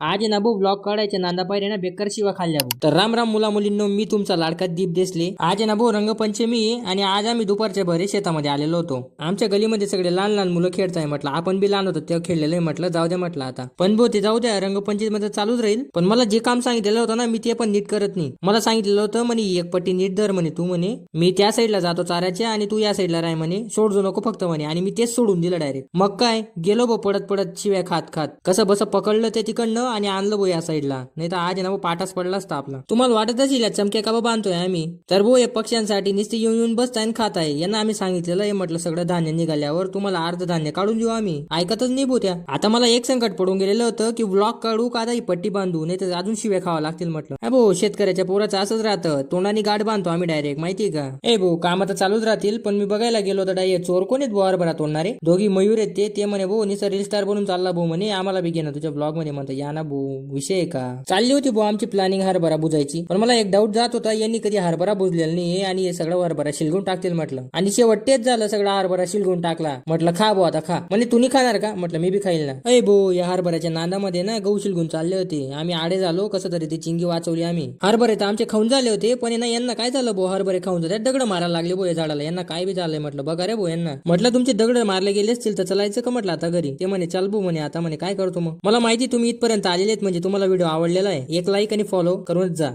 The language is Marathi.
आज आहे ना भाऊ ब्लॉग काढायचे नांदा पायरे ना बेकार शिवा खाल्ल्या भाऊ. तर राम राम मुला मुलींनो, मी तुमचा लाडका दीप देसले. आज आहे ना भाऊ रंगपंचमी आहे आणि आज आम्ही दुपारच्या भरे शेतामध्ये आलेलो होतो. आमच्या गलीमध्ये सगळे लहान लहान मुलं खेळताय म्हटलं, आपण बी लहान होतो तेव्हा खेळलेलं आहे म्हटलं, जाऊ द्या म्हटलं आता. पण भाऊ ते जाऊ द्या, रंगपंचमी मध्ये चालूच राहील. पण मला जे काम सांगितलेलं होतं ना मी ते पण नीट करत नाही. मला सांगितलेलं होतं म्हणे एक पट्टी नीट धर म्हणे, तू म्हणे मी त्या साईडला जातो चाऱ्याच्या आणि तू या साईडला राह म्हणे, सोडजो नको फक्त म्हणे. आणि मी तेच सोडून दिलं डायरेक्ट. मग काय गेलो भाऊ पडत पडत शिव्या खात खात, कसं बस पकडलं ते तिकडनं आणि आणलं भाऊ या साईडला. नाही तर आज ना भाऊ पाठाच पडला असता आपला. तुम्हाला वाटत असेल या चमक्या का बांधतोय आम्ही, तर भाऊ या पक्ष्यांसाठी नुसते येऊन येऊन बसताय आणि खात आहे. यांना आम्ही सांगितलेलं हे म्हटलं सगळं धान्य निघाल्यावर तुम्हाला अर्ध धान्य काढून देऊ आम्ही, ऐकतच नाही भाऊ त्या. आता मला एक संकट पडून गेलेलं होतं की ब्लॉक काढू का आता ही पट्टी बांधू, नाही तर अजून शिव्या खावा लागतील म्हटलं. हा भाऊ शेतकऱ्याच्या पोराचं असंच राहतं, तोंडाने गाठ बांधतो आम्ही डायरेक्ट, माहितीये का. ए भाऊ काम आता चालूच राहतील, पण मी बघायला गेलो तर डायरेक्ट चोर कोण आहेत भाऊ हरभरा तोडणारे, दोघी मयूर आहेत ते म्हणे भाऊ निसर रील स्टार बनून चालला भाऊ म्हणे, आम्हाला बी घेणं तुझ्या ब्लॉग मध्ये म्हणता या ना भाऊ, विषय आहे का. चालली होती भाऊ आमची प्लॅनिंग हरभरा बुजायची, पण मला एक डाऊट जात होता, यांनी कधी हरभरा बुजलेला नाही आणि हे सगळं हरभरा शिलगून टाकतील म्हटलं. आणि शेवट तेच झालं, सगळा हरभरा शिलगून टाकला. म्हटलं खा भाऊ आता खा. म्हणजे तुम्ही खाणार का, म्हटलं मी बी खाईल ना. अय भाऊ या हरभऱ्याच्या नांदामध्ये ना गहू शिलगून चालले होते, आम्ही आडे झालो, कसं तरी ती चिंगी वाचवली आम्ही. हरभरे तर आमचे खाऊन झाले होते, पण यांना काय झालं भाऊ, हरभरे खाऊन जातात दगड मारायला लागले भाऊ या झाडाला, यांना काय बी झालंय म्हटलं. बघा रे भाऊ यांना. म्हटलं तुमचे दगड मारले गेले असतील तर चलायचं का म्हटलं आता घरी. ते म्हणे चल भाऊ म्हणे आता म्हणे काय करतो मग. मला माहिती तुम्ही इथपर्यंत आलेले आहेत म्हणजे तुम्हाला व्हिडिओ आवडलेला आहे, एक लाईक आणि फॉलो करूनच जा.